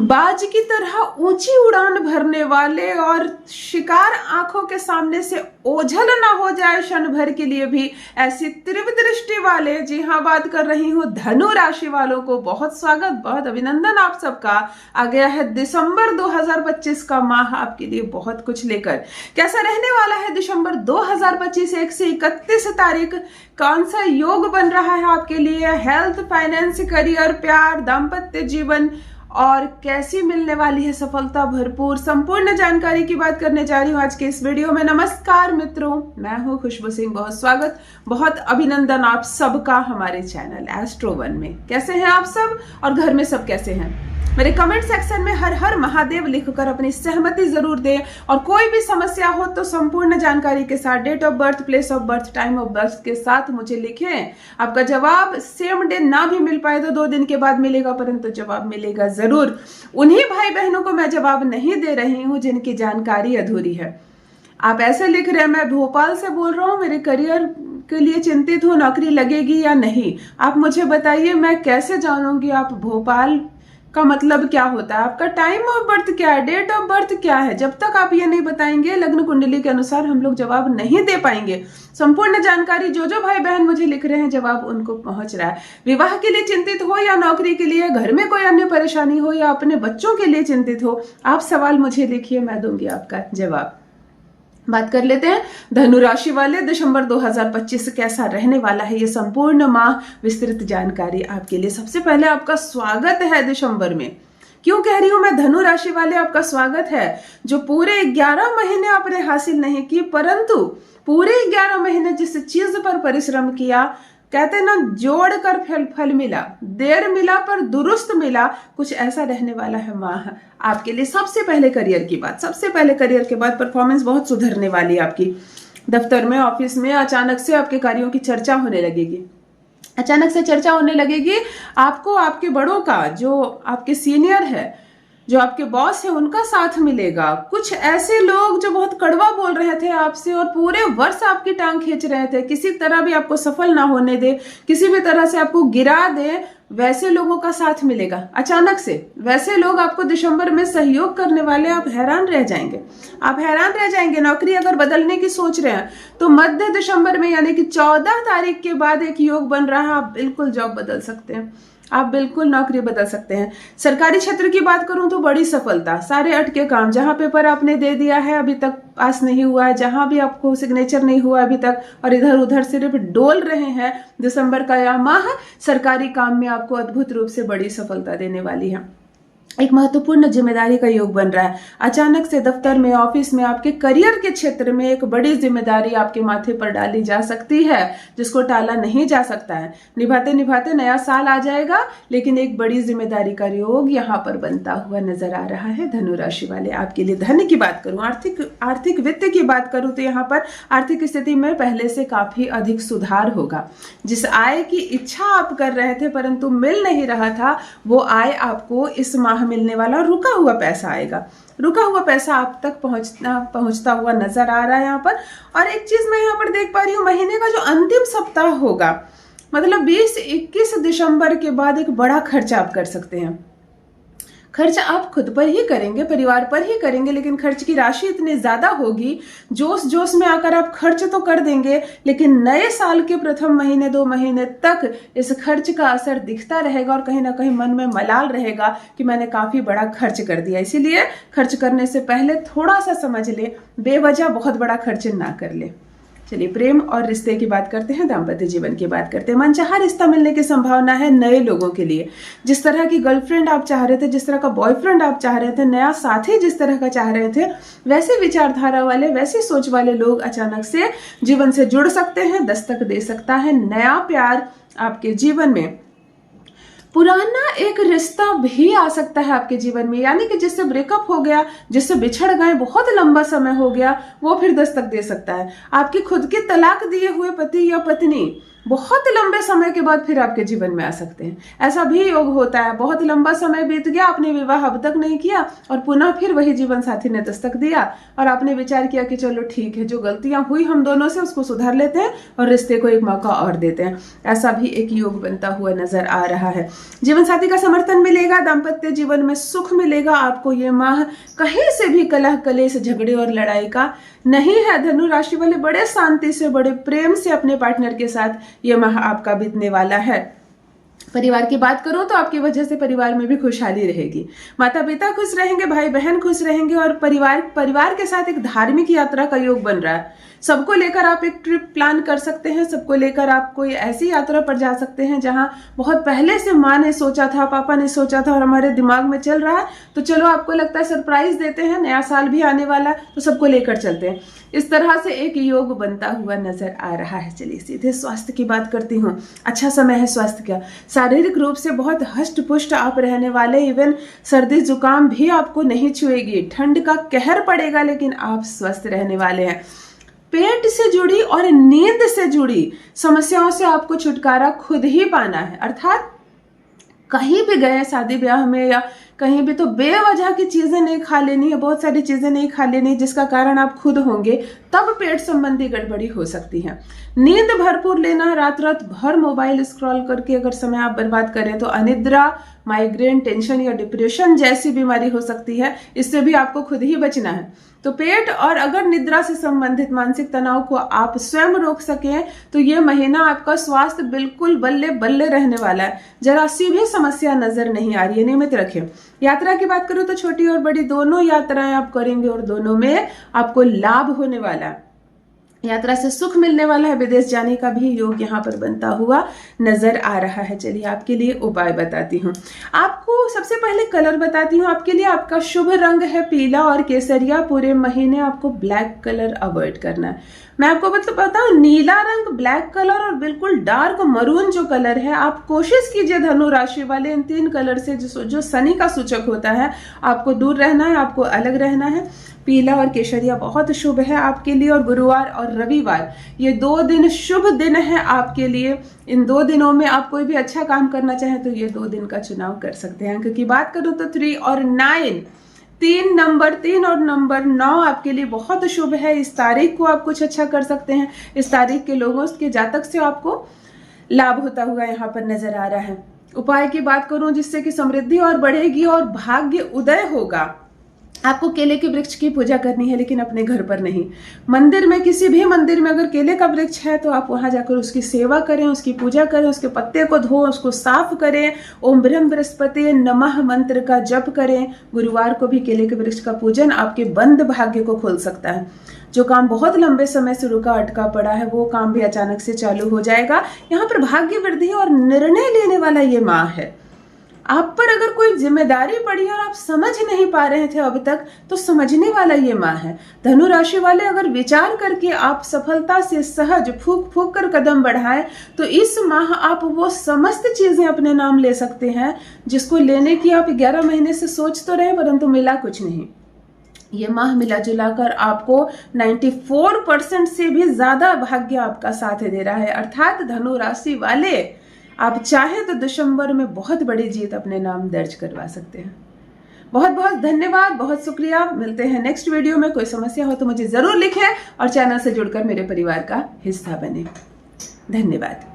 बाज की तरह ऊंची उड़ान भरने वाले और शिकार आंखों के सामने से ओझल ना हो जाए क्षण भर के लिए भी, ऐसी तीव्र दृष्टि वाले, जी हाँ बात कर रही हूँ धनु राशि वालों को बहुत स्वागत, बहुत अभिनंदन आप सबका। आ गया है दिसंबर 2025 का माह आपके लिए बहुत कुछ लेकर। कैसा रहने वाला है दिसंबर 2025 1 से 31 तारीख, कौन सा योग बन रहा है आपके लिए, हेल्थ, फाइनेंस, करियर, प्यार, दाम्पत्य जीवन और कैसी मिलने वाली है सफलता भरपूर, संपूर्ण जानकारी की बात करने जा रही हूँ आज के इस वीडियो में। नमस्कार मित्रों, मैं हूँ खुशबू सिंह, बहुत स्वागत, बहुत अभिनंदन आप सबका हमारे चैनल एस्ट्रो वन में। कैसे हैं आप सब और घर में सब कैसे हैं? मेरे कमेंट सेक्शन में हर हर महादेव लिखकर अपनी सहमति जरूर दें और कोई भी समस्या हो तो संपूर्ण जानकारी के साथ, date of birth, place of birth, time of birth के साथ मुझे लिखें। आपका जवाब सेम डे ना भी मिल पाए तो 2 दिन के बाद मिलेगा, परंतु जवाब मिलेगा जरूर। उन्हीं भाई बहनों को मैं जवाब नहीं दे रही हूँ जिनकी जानकारी अधूरी है। आप ऐसे लिख रहे हैं, मैं भोपाल से बोल रहा हूँ, मेरे करियर के लिए चिंतित हूँ, नौकरी लगेगी या नहीं। आप मुझे बताइए, मैं कैसे जानूंगी आप भोपाल का मतलब क्या होता है, आपका टाइम ऑफ बर्थ क्या है, डेट ऑफ बर्थ क्या है। जब तक आप ये नहीं बताएंगे लग्न कुंडली के अनुसार हम लोग जवाब नहीं दे पाएंगे। संपूर्ण जानकारी जो भाई बहन मुझे लिख रहे हैं जवाब उनको पहुंच रहा है। विवाह के लिए चिंतित हो या नौकरी के लिए, घर में कोई अन्य परेशानी हो या अपने बच्चों के लिए चिंतित हो, आप सवाल मुझे लिखिए, मैं दूंगी आपका जवाब। बात कर लेते हैं धनु राशि वाले, दिसंबर 2025 कैसा रहने वाला है ये संपूर्ण माह, विस्तृत जानकारी आपके लिए। सबसे पहले आपका स्वागत है दिसंबर में। क्यों कह रही हूं मैं धनु राशि वाले आपका स्वागत है? जो पूरे 11 महीने आपने हासिल नहीं की, परंतु पूरे 11 महीने जिस चीज पर परिश्रम किया, कहते हैं ना, जोड़ कर फल मिला, देर मिला पर दुरुस्त मिला, कुछ ऐसा रहने वाला है माह आपके लिए। सबसे पहले करियर की बात, सबसे पहले करियर के बाद परफॉर्मेंस बहुत सुधरने वाली है आपकी। दफ्तर में, ऑफिस में अचानक से आपके कार्यों की चर्चा होने लगेगी, अचानक से चर्चा होने लगेगी आपको आपके बड़ों का, जो आपके सीनियर है, जो आपके बॉस है, उनका साथ मिलेगा। कुछ ऐसे लोग जो बहुत कड़वा बोल रहे थे आपसे और पूरे वर्ष आपकी टांग खींच रहे थे, किसी तरह भी आपको सफल ना होने दे, किसी भी तरह से आपको गिरा दे, वैसे लोगों का साथ मिलेगा अचानक से। वैसे लोग आपको दिसंबर में सहयोग करने वाले, आप हैरान रह जाएंगे, आप हैरान रह जाएंगे। नौकरी अगर बदलने की सोच रहे हैं तो मध्य दिसंबर में यानी कि 14 तारीख के बाद एक योग बन रहा है, आप बिल्कुल जॉब बदल सकते हैं, आप बिल्कुल नौकरी बदल सकते हैं। सरकारी क्षेत्र की बात करूं तो बड़ी सफलता, सारे अटके काम, जहां पेपर आपने दे दिया है अभी तक पास नहीं हुआ है, जहां भी आपको सिग्नेचर नहीं हुआ अभी तक और इधर उधर सिर्फ डोल रहे हैं, दिसंबर का यह माह सरकारी काम में आपको अद्भुत रूप से बड़ी सफलता देने वाली है। एक महत्वपूर्ण जिम्मेदारी का योग बन रहा है। अचानक से दफ्तर में, ऑफिस में, आपके करियर के क्षेत्र में एक बड़ी जिम्मेदारी आपके माथे पर डाली जा सकती है, जिसको टाला नहीं जा सकता है। निभाते निभाते नया साल आ जाएगा, लेकिन एक बड़ी जिम्मेदारी का योग यहाँ पर बनता हुआ नजर आ रहा है धनु राशि वाले आपके लिए। धन की बात करूं, आर्थिक वित्त की बात करूं तो यहाँ पर आर्थिक स्थिति में पहले से काफी अधिक सुधार होगा। जिस आय की इच्छा आप कर रहे थे परंतु मिल नहीं रहा था, वो आय आपको इस माह मिलने वाला, रुका हुआ पैसा आएगा, रुका हुआ पैसा आप तक पहुंचता हुआ नजर आ रहा है यहाँ पर। और एक चीज मैं यहाँ पर देख पा रही हूँ, महीने का जो अंतिम सप्ताह होगा, मतलब 20-21 दिसंबर के बाद एक बड़ा खर्च आप कर सकते हैं। खर्च आप खुद पर ही करेंगे, परिवार पर ही करेंगे, लेकिन खर्च की राशि इतनी ज्यादा होगी, जोश जोश में आकर आप खर्च तो कर देंगे, लेकिन नए साल के प्रथम महीने 2 महीने तक इस खर्च का असर दिखता रहेगा और कहीं ना कहीं मन में मलाल रहेगा कि मैंने काफी बड़ा खर्च कर दिया। इसीलिए खर्च करने से पहले थोड़ा सा समझ ले, बेवजह बहुत बड़ा खर्च ना कर ले। चलिए प्रेम और रिश्ते की बात करते हैं, दाम्पत्य जीवन की बात करते हैं। मनचाहा रिश्ता मिलने की संभावना है नए लोगों के लिए। जिस तरह की गर्लफ्रेंड आप चाह रहे थे, जिस तरह का बॉयफ्रेंड आप चाह रहे थे, नया साथी जिस तरह का चाह रहे थे, वैसे विचारधारा वाले, वैसी सोच वाले लोग अचानक से जीवन से जुड़ सकते हैं, दस्तक दे सकता है नया प्यार आपके जीवन में। पुराना एक रिश्ता भी आ सकता है आपके जीवन में, यानी कि जिससे ब्रेकअप हो गया, जिससे बिछड़ गए, बहुत लंबा समय हो गया, वो फिर दस्तक दे सकता है। आपकी खुद के तलाक दिए हुए पति या पत्नी बहुत लंबे समय के बाद फिर आपके जीवन में आ सकते हैं। ऐसा भी योग होता है, बहुत लंबा समय बीत गया, आपने विवाह अब तक नहीं किया और पुनः फिर वही जीवन साथी ने दस्तक दिया और आपने विचार किया कि चलो ठीक है, जो गलतियां हुई हम दोनों से उसको सुधार लेते हैं और रिश्ते को एक मौका और देते हैं। ऐसा भी एक योग बनता हुआ नजर आ रहा है। जीवन साथी का समर्थन मिलेगा, दाम्पत्य जीवन में सुख मिलेगा। आपको ये माह कहीं से भी कलह कलेश झगड़े और लड़ाई का नहीं है। धनु राशि वाले बड़े शांति से, बड़े प्रेम से अपने पार्टनर के साथ ये माह आपका बीतने वाला है। परिवार की बात करूं तो आपकी वजह से परिवार में भी खुशहाली रहेगी। माता पिता खुश रहेंगे, भाई बहन खुश रहेंगे और परिवार के साथ एक धार्मिक यात्रा का योग बन रहा है। सबको लेकर आप एक ट्रिप प्लान कर सकते हैं, सबको लेकर आप कोई ऐसी यात्रा पर जा सकते हैं जहां बहुत पहले से माँ ने सोचा था, पापा ने सोचा था और हमारे दिमाग में चल रहा है, तो चलो आपको लगता है सरप्राइज देते हैं, नया साल भी आने वाला है तो सबको लेकर चलते हैं। इस तरह से एक योग बनता हुआ नजर आ रहा है। चलिए सीधे स्वास्थ्य की बात करती हूँ। अच्छा समय है स्वास्थ्य का, शारीरिक रूप से बहुत हष्ट पुष्ट आप रहने वाले। इवन सर्दी जुकाम भी आपको नहीं छुएगी, ठंड का कहर पड़ेगा लेकिन आप स्वस्थ रहने वाले हैं। पेट से जुड़ी और नींद से जुड़ी समस्याओं से आपको छुटकारा खुद ही पाना है। अर्थात कहीं भी गए शादी ब्याह में या कहीं भी, तो बेवजह की चीजें नहीं खा लेनी है, बहुत सारी चीजें नहीं खा लेनी जिसका कारण आप खुद होंगे, तब पेट संबंधी गड़बड़ी हो सकती है। नींद भरपूर लेना, रात रात भर मोबाइल स्क्रॉल करके अगर समय आप बर्बाद करें तो अनिद्रा, माइग्रेन, टेंशन या डिप्रेशन जैसी बीमारी हो सकती है। इससे भी आपको खुद ही बचना है। तो पेट और अगर निद्रा से संबंधित मानसिक तनाव को आप स्वयं रोक सकें तो ये महीना आपका स्वास्थ्य बिल्कुल बल्ले बल्ले रहने वाला है। जरा सी भी समस्या नजर नहीं आ रही है, नियमित रखें। यात्रा की बात करूं तो छोटी और बड़ी दोनों यात्राएं आप करेंगे और दोनों में आपको लाभ होने वाला है। यात्रा से सुख मिलने वाला है। विदेश जाने का भी योग यहाँ पर बनता हुआ नजर आ रहा है। चलिए आपके लिए उपाय बताती हूँ। आपको सबसे पहले कलर बताती हूँ। आपके लिए आपका शुभ रंग है पीला और केसरिया। पूरे महीने आपको ब्लैक कलर अवॉइड करना है। मैं आपको मतलब बताऊं, नीला रंग, ब्लैक कलर और बिल्कुल डार्क मरून जो कलर है, आप कोशिश कीजिए धनु राशि वाले इन तीन कलर से जो शनि का सूचक होता है आपको दूर रहना है, आपको अलग रहना है। पीला और केसरिया बहुत शुभ है आपके लिए। और गुरुवार और रविवार ये 2 दिन शुभ दिन है आपके लिए। इन 2 दिनों में आप कोई भी अच्छा काम करना चाहें तो ये 2 दिन का चुनाव कर सकते हैं। अंक की बात करूं तो 3 और 9, 3 और नंबर 9 आपके लिए बहुत शुभ है। इस तारीख को आप कुछ अच्छा कर सकते हैं। इस तारीख के लोगों के जातक से आपको लाभ होता हुआ यहाँ पर नजर आ रहा है। उपाय की बात करूं जिससे कि समृद्धि और बढ़ेगी और भाग्य उदय होगा। आपको केले के वृक्ष की पूजा करनी है, लेकिन अपने घर पर नहीं, मंदिर में, किसी भी मंदिर में अगर केले का वृक्ष है तो आप वहां जाकर उसकी सेवा करें, उसकी पूजा करें, उसके पत्ते को धो, उसको साफ करें, ओम ब्रह्म बृहस्पति नमः मंत्र का जप करें। गुरुवार को भी केले के वृक्ष का पूजन आपके बंद भाग्य को खोल सकता है। जो काम बहुत लंबे समय से रुका अटका पड़ा है वो काम भी अचानक से चालू हो जाएगा। यहाँ पर भाग्य वृद्धि और निर्णय लेने वाला ये माह है। आप पर अगर कोई जिम्मेदारी पड़ी और आप समझ नहीं पा रहे थे अब तक, तो समझने वाला ये माह है। धनु राशि वाले अगर विचार करके आप सफलता से सहज फूक फूक कर कदम बढ़ाएं तो इस माह आप वो समस्त चीजें अपने नाम ले सकते हैं जिसको लेने की आप 11 महीने से सोच तो रहे परंतु मिला कुछ नहीं। ये माह मिला जुलाकर आपको 94% से भी ज्यादा भाग्य आपका साथ दे रहा है। अर्थात धनु राशि वाले आप चाहे तो दिसंबर में बहुत बड़ी जीत अपने नाम दर्ज करवा सकते हैं। बहुत बहुत धन्यवाद, बहुत शुक्रिया। मिलते हैं नेक्स्ट वीडियो में। कोई समस्या हो तो मुझे जरूर लिखें और चैनल से जुड़कर मेरे परिवार का हिस्सा बने। धन्यवाद।